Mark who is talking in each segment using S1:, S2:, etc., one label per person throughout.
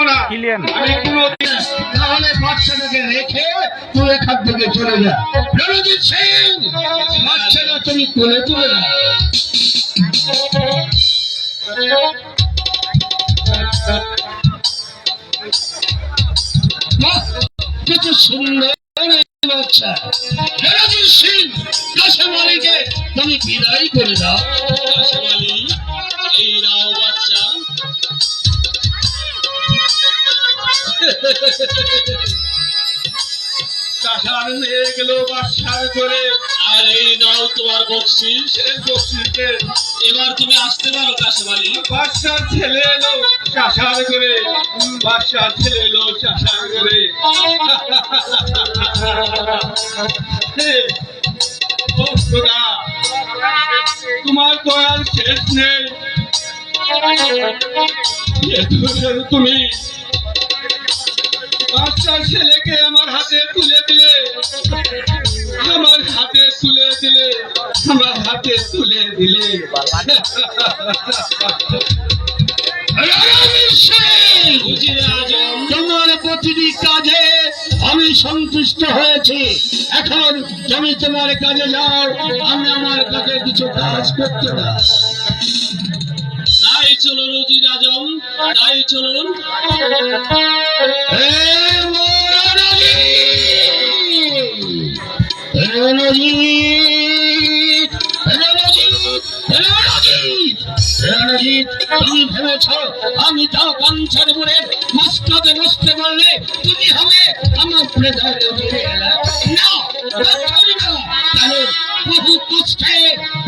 S1: না, আমি কোনোদিন তাহলে বাচ্চাটাকে রেখে তুই এখান থেকে চলে যা। রণজিৎ সিং, বাচ্চাটা তুমি কোলে তুলে না। কত সুন্দর বাচ্চা। রণজিৎ সিং, কাশেম আলীকে তুমি বিদায় করে দাও। কাশেম আলী, এই নাও বাচ্চা। কাঁঠাল হয়ে গেল বাচ্চার করে। আর এই নাও তোমার বকশিস। এবার তুমি আসতে পারো কাশেম আলী। বাচ্চার ছেলে এলো চাষার করে, বাচ্চার ছেলে এলো চাষার করে। তোমার তো আর শেষ নেই। তুমি বাচ্চার ছেলেকে আমার হাতে তুলে দিলে, আমার হাতে তুলে দিলে, আমার হাতে তুলে দিলে। তোমার প্রতিটি কাজে আমি সন্তুষ্ট হয়েছি। এখন তুমি তোমার কাজে যাও, আমি আমার কাছে কিছু কাজ করতে দাও। তাই চলুন উজির আজম, তাই চলুন। তুমি ভেবেছ আমি তাও কাঞ্চন বলে মস্তকে বসতে বললে তুমি হবে আমার বহু কষ্টে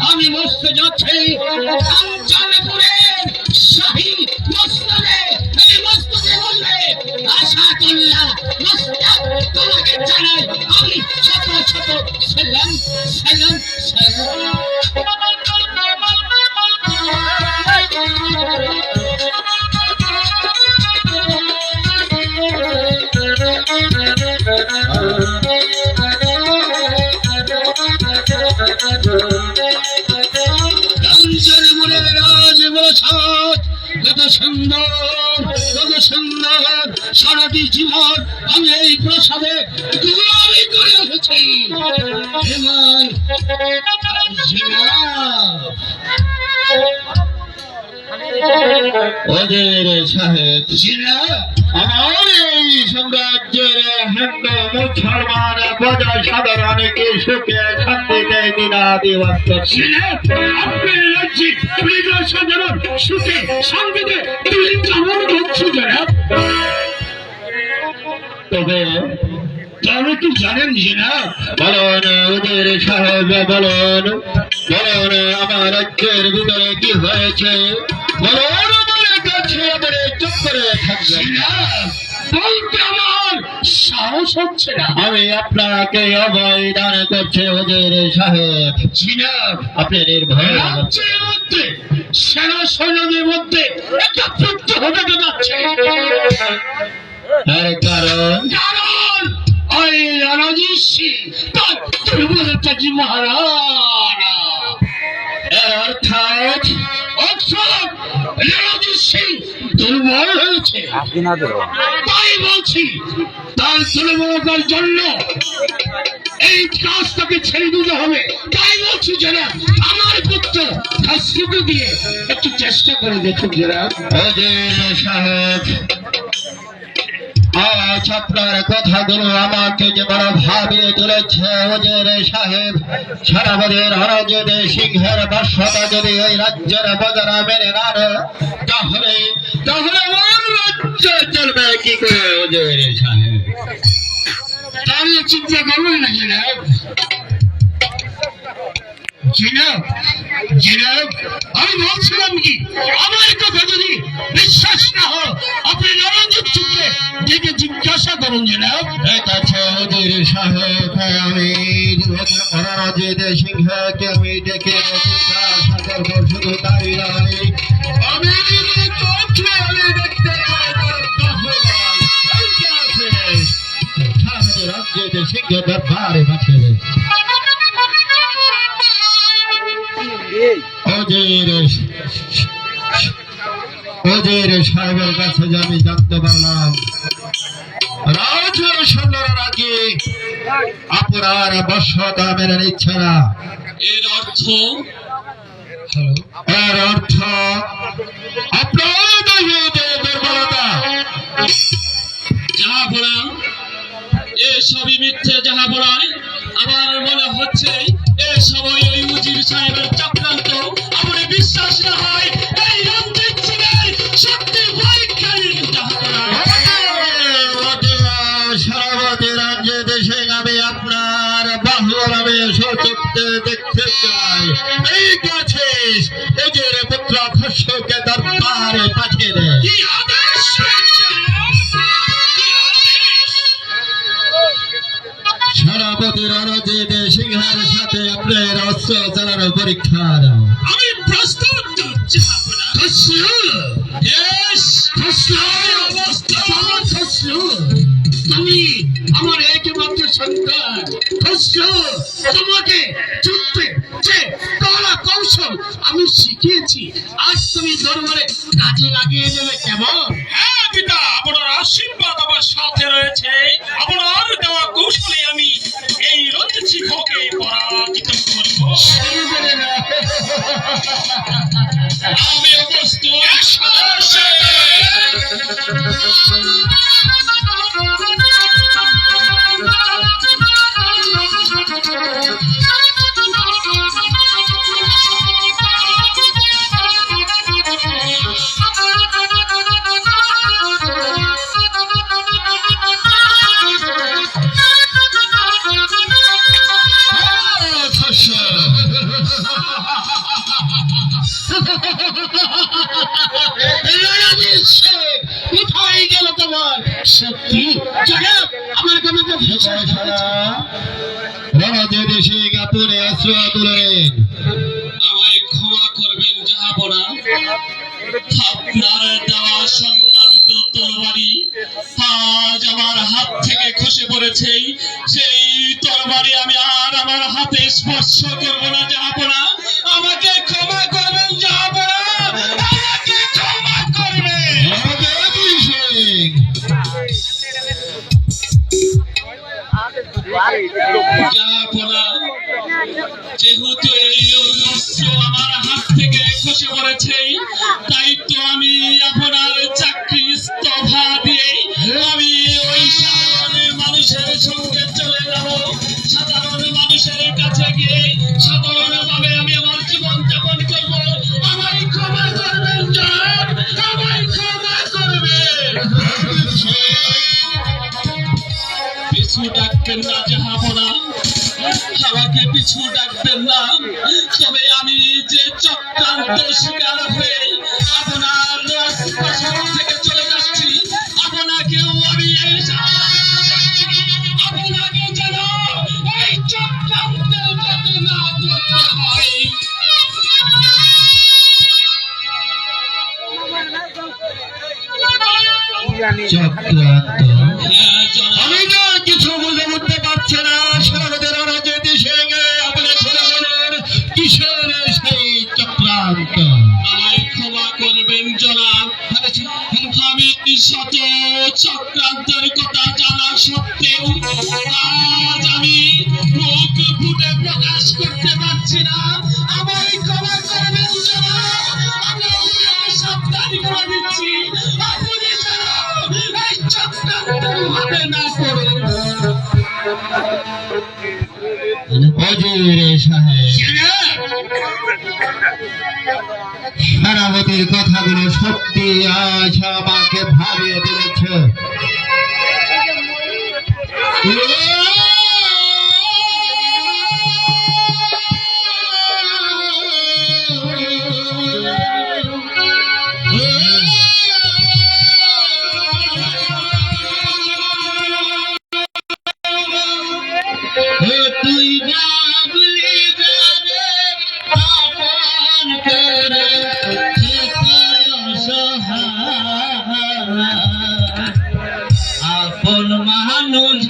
S1: আমি বসতে যাচ্ছি কাঞ্চনপুরের শাহী মস্তকে। এই মস্তকে বললে আশা করলাম মস্তক তোমাকে জানাই আমি ছোট ছোট সেলাম সেলাম সেলাম। কত সুন্দর, কত সুন্দর। সারাটি জীবন আমি এই প্রসাদে গোলামি করে এসেছি। ওদের সাহেব আমার এই সাম্রাজ্যের হিন্দু মুসলমান প্রজা সাধারণকে সুখে শান্তিতে দিনাদিবাস্ত আপনি রাজ্যিক সুখে শান্তিতে তুমি কেমন করছো জনাব? তবে তবে কি জানেন না? বলুন ওদের সাহেব, বলুন বলুন আমার রাজ্যের ভিতরে কি হয়েছে? বলুন আমার কাছে আমাদের চুপ করে থাকবে না, বলতে আমার সাহস হচ্ছে না। আমি আপনাকে অভয় দান করছি ওদের সাহেব। আপনার নির্ভয় রাজ্যের মধ্যে সেনা সৈন্যদের মধ্যে একটা যুদ্ধ হতে যাচ্ছে। কারণ কারণ ওই রণজিৎ সিং তার দুর্বলতা কি মহারানা। অর্থাৎ রণজিৎ সিং দুর্বল হয়েছে। তাই বলছি তার দুর্বলতার জন্য এই কাজটাকে ছেড়ে দিতে হবে। তাই বলছি যারা আমার পুত্র খাসিকে দিয়ে একটু চেষ্টা করে দেখুন যারা। সাহেব আজ আপনার কথাগুলো আমাকে যে বড় ভাবিয়ে তুলেছে। ওজের সাহেব সারাবাদের রণজিৎ সিংহের বর্ষতা যদি ওই রাজ্যের বজারা মেনে নেন তাহলে তাহলে রাজ্য চলবে কি করে? ওজের সাহেব তাহলে চিন্তা করবেন না জনাব। জনাব জনাব আমি বলছিলাম কি আমার কথা যদি বিশ্বাস না হয় আপনি রণজিৎ সিংকে ডেকে জিজ্ঞাসা করুন জনাব। ঠিক আছে ওদের সাহেব, আমি রণজিৎ সিংহকে আমি ডেকে জিজ্ঞাসা করবো। শুধু তাই নয় আমি দেখতে রণজিৎ সিংহ দরবারে পাঠিয়ে ওদের সাহেবের কাছে যে আমি জানতে পারলাম রাজার সৈন্যরা নাকি আপনার বর্ষতা মেনে নিচ্ছে না।
S2: এর অর্থ
S1: আপনার দুর্বলতা।
S2: জাহাপনা, এসবই মিথ্যে জাহাপনায়। আমার মনে হচ্ছে এ সবাই ওই উজির সাহেবের চক্রান্ত। আমার বিশ্বাস না হয় এই রঞ্জিত সিংয়ের শক্তি পরীক্ষায় জাহাপনা।
S1: সারাবতী রঞ্জিত সিং, আমি আপনার বাহুর আমি সচক্ষে দেখতে চাই। এই কাছিস ওদের পুত্র খস্রুকে দরবারে পাঠিয়ে দে।
S2: কি আদেশ হয়েছে?
S1: সারাবতী রঞ্জিত সিংহের সাথে আপনার অস্ত্র চালানোর পরীক্ষা দাও।
S2: আমি প্রস্তুত জাহাপনা। খসরু, বেশ খসরু, তুমি আমার একমাত্র সন্তান। খসরু, তোমাকে যুদ্ধে যে কলা কৌশল আমি শিখিয়েছি, আজ তুমি দরবারে কাজে লাগিয়ে দেবে কেমন? হ্যাঁ পিতা, আপনার আশীর্বাদ আমার সাথে রয়েছে। আপনার দেওয়া কৌশলে আমি এই রঞ্জিত সিংহকে পরাজিত করব। আমি প্রস্তুত। কোথায় গেল তোমার শক্তি? আমার কাছে
S1: রণজিৎ সিং আপনি অস্ত্র তুলেন।
S2: আমায় ক্ষমা করবেন জাহাপনা। আপনার দেওয়া সম্মানিত তরবারি আজ আমার হাত থেকে খসে পড়েছে। সেই তরবারি আমি আর আমার হাতে স্পর্শ করব না জাহাপনা। আমাকে ক্ষমা করবেন জাহাপনা, আমাকে ক্ষমা করবেন।
S1: রণজিৎ সিং,
S2: জাহাপনা, যেহেতু এই অস্ত্র আমার হাত থেকে খসে পড়েছে, তাই তো আমি আপনার চাকরি ইস্তফা দিয়ে আমি ওই সাধারণ মানুষের সঙ্গে চলে যাব। সাধারণ মানুষের কাছে গিয়ে সাধারণভাবে আমি আমার জীবন যাপন করব। আমায় ক্ষমা করবেন জান, আমায় ক্ষমা করবেন। পিছু ডাকবেন না জাহাপনা, আমাকে পিছু ডাকবেন না। তবে আমি যে চক্রান্ত শিকার হয়ে আপনার রাজপ্রাসাদ থেকে চলে যাচ্ছি, আপনাকেও আমি এই আপনাকে যেন এই চক্রান্তের যাতে না করতে হয়।
S1: চক্রান্ত।
S2: হ্যাঁ, জনাব।
S1: আমি তো কিছু বুঝে উঠতে পারছি না। সারাবতী রণজিৎ সিং, আপনি খুলে বলেন কিসের সেই চক্রান্ত?
S2: আমায় ক্ষমা করবেন জনাব। আমি শত চক্রান্তের কথা জানা সত্ত্বেও আজ আমি মুখ ফুটে প্রকাশ করতে পারছি না। আমায় ক্ষমা করবেন জনাব। আমি আপনাকে সাবধান করে দিচ্ছি, আপনি যেন এই চক্রান্তের হাতে না পড়েন।
S1: ওজির সাহেব, সারাবতীর কথাগুলো সত্যি আজ আমাকে ভাবিয়ে দিয়েছে। তুই ভাবলি যাবে আপন করে আপন মানুষ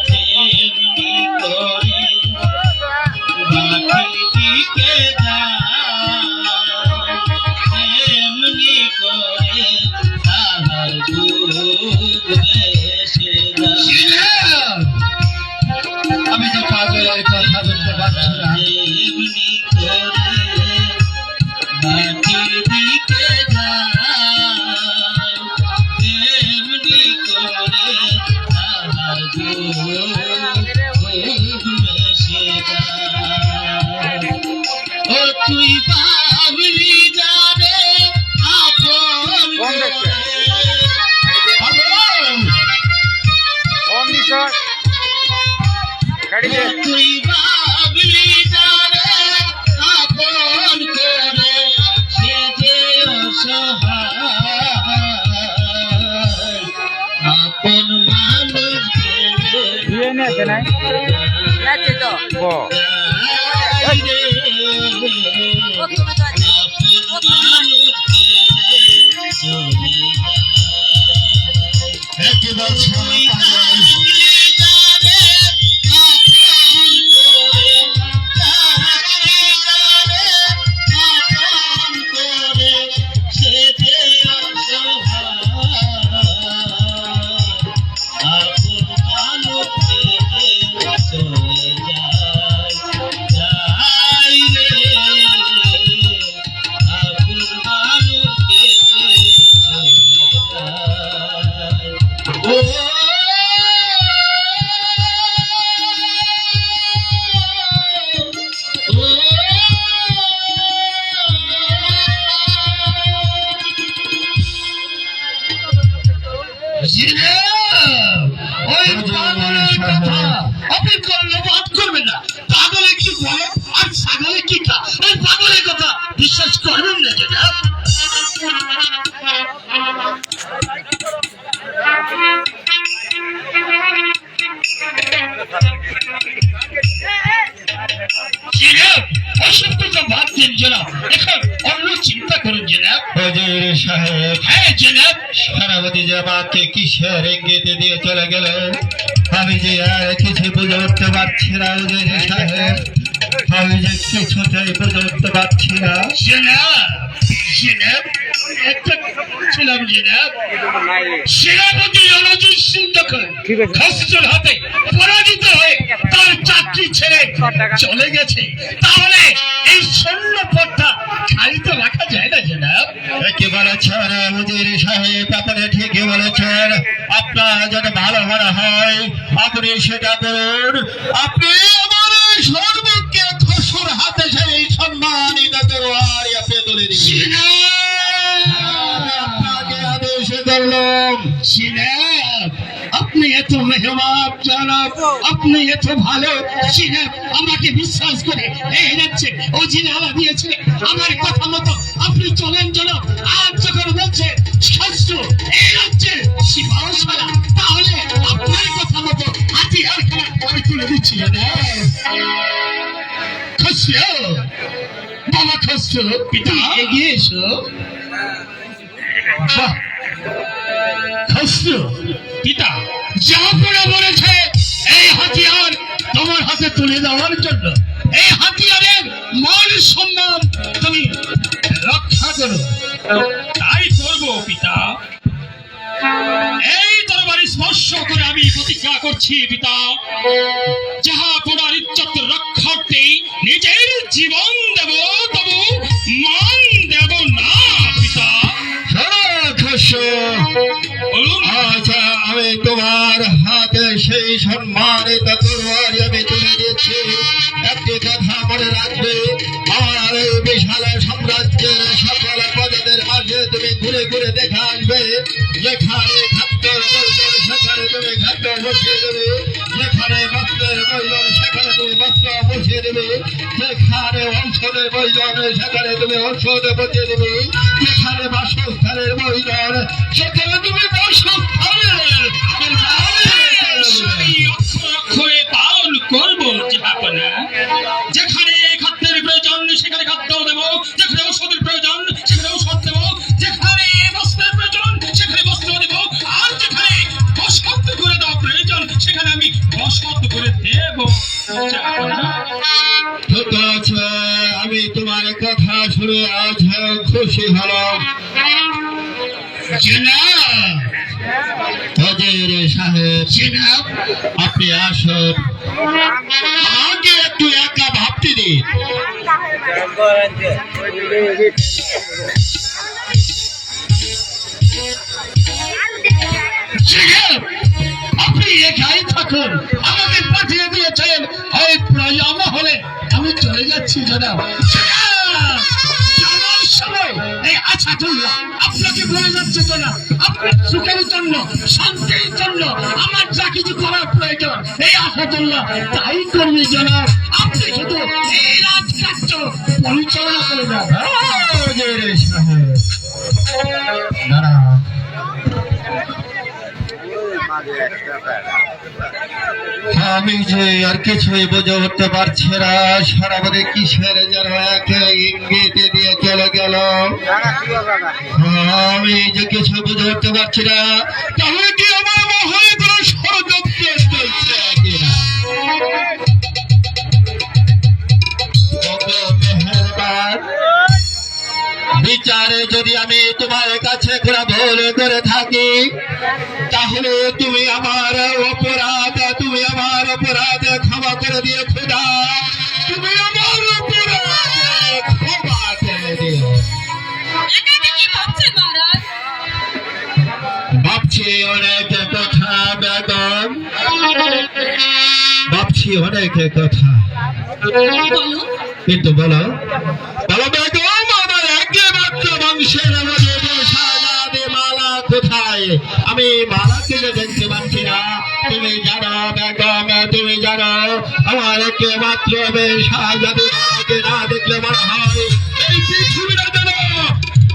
S2: তেমনি করে বাকি দিকে যায়, তেমনি করে তাহার দুধ এসে যায়।
S1: আমি তো পাগলের কথা বলতে পারছি না।
S2: তেমনি করে বাকির দিকে যায়, তেমনি করে তাহার দুধ এসে যায়। ও তুই বাবলি যাবে আপন করে, তুই বাবলি যাবে আপন করে, সে যে অসহায় আপন মানুষকে ওই পাগলের কথা আপনি কর্ণপাত করবেন না। পাগলে কি বলে আর ছাগলে কি খা, ওই পাগলের কথা বিশ্বাস করবেন না। যেটা অসত্যটা বাদ দিন জনাব, এখন অন্য চিন্তা করুন জনাব।
S1: হুজুর সাহেব,
S2: হ্যাঁ জনাব।
S1: সেনাপতি যে আমাকে কিসের ইঙ্গিত দিয়ে চলে গেল, আমি যে আর কিছু বুঝে উঠতে পারছি না। হুজুর সাহেব, আমি যে কিছুতেই বুঝে উঠতে পারছি না।
S2: জনাব, জনাব, একটা ছিলাম জনাব। সেনাপতি রণজিৎ সিং যখন খসরুর হাতে পরাজিত হয়ে তার চাকরি ছেড়ে চলে গেছে, তাহলে এই সৈন্য পদটা খালি তো রাখা যায় না জনাব।
S1: কি বলেছেন হুজুর সাহেব? আপনি ঠিকই বলেছেন। আপনার যদি ভালো মনে হয় আপনি সেটা করুন। আপনি আমার সর্বকে খসুর হাতে সেই সম্মানিত তরোয়ারি আপনি তুলে দিন। আপনাকে আদেশ করলাম।
S2: সিনাব, আপনি এত মেহমান জনাব, আপনি এত ভালো সিনাব, আমাকে বিশ্বাস করে এই রাজ্যে ও জিনারা দিয়েছে আমার কথা মতো আপনি চলেন জনাব। আর যখন বলছে শাস্ত্র এই রাজ্যের সিপাহসালা, তাহলে আপনার কথা মতো হাতিয়ার খেলা আমি তুলে দিচ্ছি জনাব। খসরু, বাবা খসরু, পিতা এগিয়ে এসো। বাহ, খসরু পিতা জাহাপনা বলেছে এই হাতিয়ার তোমার হাতে তুলে দেওয়ার জন্য। এই হাতিয়ারের মান সম্মান তুমি রক্ষা করো। তাই করবো পিতা। এই তরবারি স্পর্শ করে আমি প্রতিজ্ঞা করছি পিতা, জাহাপনার ইজ্জত রক্ষার্থে নিজের জীবন দেব, তবু মান দেব না পিতা। বলুন।
S1: আচ্ছা, আমি তোমার হাতে সেই সম্মানিত তরবারি আমি তুলে দিচ্ছি। একটি কথা মনে রাখবে, আমার এই বিশাল সাম্রাজ্যের সকল পদের মাঝে তুমি ঘুরে ঘুরে দেখে আসবে। যেখানে খাদ্যের প্রয়োজন সেখানে তুমি খাদ্য বসিয়ে দেবে, যেখানে বস্ত্রের প্রয়োজন সেখানে তুমি বস্ত্র বসিয়ে দেবে, যেখানে ঔষধের প্রয়োজন সেখানে তুমি ঔষধ বসিয়ে দেবে, যেখানে বাসস্থানের প্রয়োজন সেখানে তুমি বাসস্থানের
S2: অক্ষরে পালন করবো জাহাপনা। যেখানে খাদ্যের প্রয়োজন সেখানে খাদ্য দেবো, যেখানে ঔষধের প্রয়োজন সেখানে ঔষধ দেবো, যেখানে বস্ত্রের প্রয়োজন সেখানে বস্ত্র দেবো, আর যেখানে বসন্ত করে দেওয়া প্রয়োজন
S1: শুনে আজ খুশি হলাম। জনাব ওজির সাহেব, জনাব আপনি আসুন, আমাকে একটু একা ভাবতে দিন। জনাব আপনি একাই থাকুন, আমাকে পাঠিয়ে দিয়েছেন এই প্রয়োজন হলে আমি চলে যাচ্ছি। জনাব যাওয়ার সময় এই আসাদুল্লাহ আপনাকে বলে যাচ্ছে জনাব, আপনার সুখের জন্য শান্তির জন্য আমার যা কিছু করার প্রয়োজন এই আসাদুল্লাহ তাই করবে। জনাব আপনি শুধু এই রাজকার্য পরিচালনা করে যান। আমি যে আর কিছুই বুঝে উঠতে পারছি না, সারা বলে কিসের যেন একে ইঙ্গিত দিয়ে চলে গেল। আমি যে কিছু বুঝে উঠতে পারছি না, তাহলে কি আমার মহলে কোনো ষড়যন্ত্র চলছে কিনা? মেহেরবান বিচারে যদি আমি তোমার কাছে কোনো ভুল করে থাকি, তাহলে তুমি আমার অপরাধ ক্ষমা করে দিয়ে খোদা, তুমি আমার অপরাধ ক্ষমা করে দিও। ভাবছি অনেক কথা বেগম, ভাবছি অনেক কথা, কিন্তু বলো বেগম, আমার একমাত্র বংশের শাহজাদে মালা কোথায়? আমি মালাকে যে দেখতে পাচ্ছি না। তুমি জানো বেগম, তুমি জানো আমার একমাত্র শাহজাদে মালাকে না দেখলে মনে হয় এই পৃথিবীটা যেন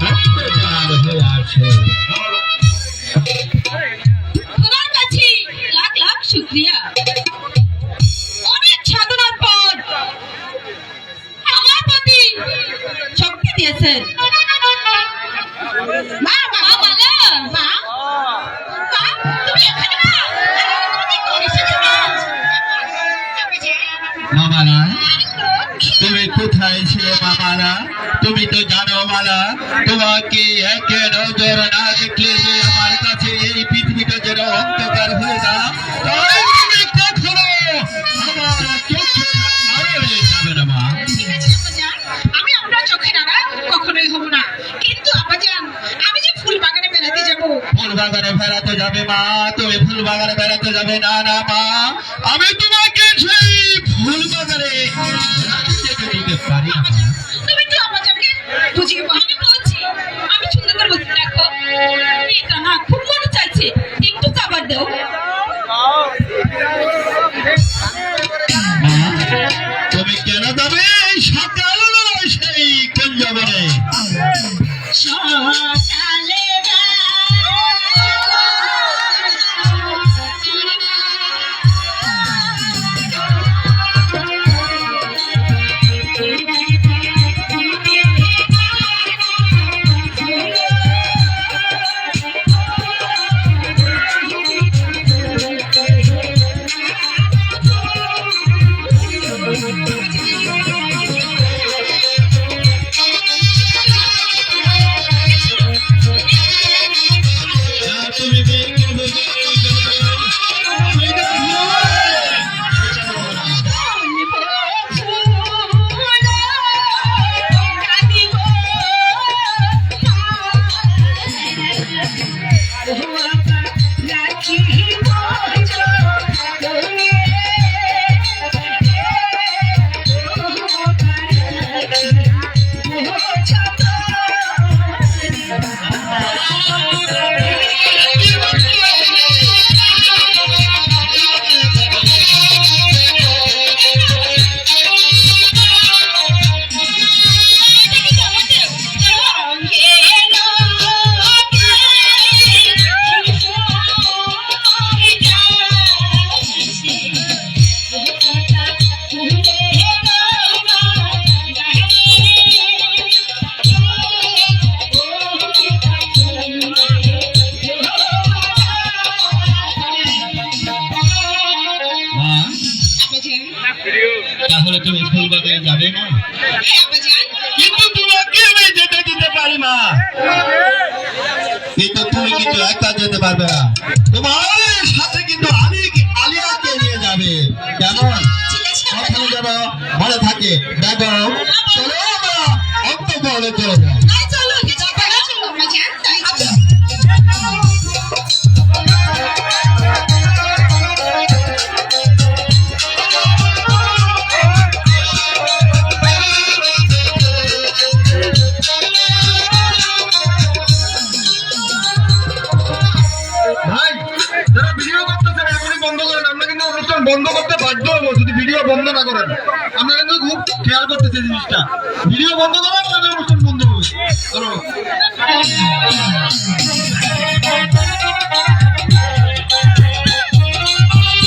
S1: অন্ধকার হয়ে আছে।
S3: তোমার কাছে লাখ লাখ শুকরিয়া, অনেক সাধনার পর আমার প্রতি শক্তি দিয়েছেন। মা মালা, মা তুমি এখানে না?
S1: মামারা তুমি কোথায় ছিলে? মামারা তুমি তো জানো মালা, তোমাকে একে নজর না দেখলে যে আমার কাছে এই পৃথিবীটা যেন অন্ধকার হয়ে না, তাই তুমি কখনো আমার চোখে আড়ালে যাবে না। মা
S3: ঠিক আছে আব্বাজান, আমি আপনার চোখে নাড়া কখনোই হব না, কিন্তু আব্বাজান আমি যে ফুল বাগানে বেড়াতে যাব।
S1: ফুল বাগানে বেড়াতে যাবে মা? তুমি ফুল বাগানে বেড়াতে যাবে না? না মা, আমি তোমাকে সেই ফুল বাগানে যেতে দিতে পারি না।
S3: তুমি তো আব্বাজানকে বুঝিয়ে আমি বলছি, আমি সুন্দর করে বলতে দেখো, এটা না খুব মনে চাইছে, একটু খাবার দাও।
S1: মা তুমি কেন যাবে এই সকালবেলায় সেই কুঞ্জবনে?
S3: সকালে
S1: তুমি দেখে বুঝে আমি দেখবো। তাহলে তুমি ফুল বাগানে যাবে না?
S3: হ্যাঁ আব্বাজান।
S1: কিন্তু তোমাকে মা কিন্তু তুমি কিন্তু একা যেতে পারবে না, তোমার সাথে কিন্তু আলিয়াকে নিয়ে যাবে। কেমন ওখানে যাব মনে থাকে? দেখো চলো আমরা অন্তঃপুরে চলে যাই।
S3: আয় চলো যাবে না চলো বাজান তাই চলো।
S1: ভাই যারা ভিডিও করতেছেন এখনই বন্ধ করেন, আমরা কিন্তু অনুষ্ঠান বন্ধ করতে বাধ্য হবো যদি ভিডিও বন্ধ না করেন। আমরা কিন্তু খুব খেয়াল করতেছি জিনিসটা, ভিডিও বন্ধ করেন তাহলে অনুষ্ঠান বন্ধ হবে।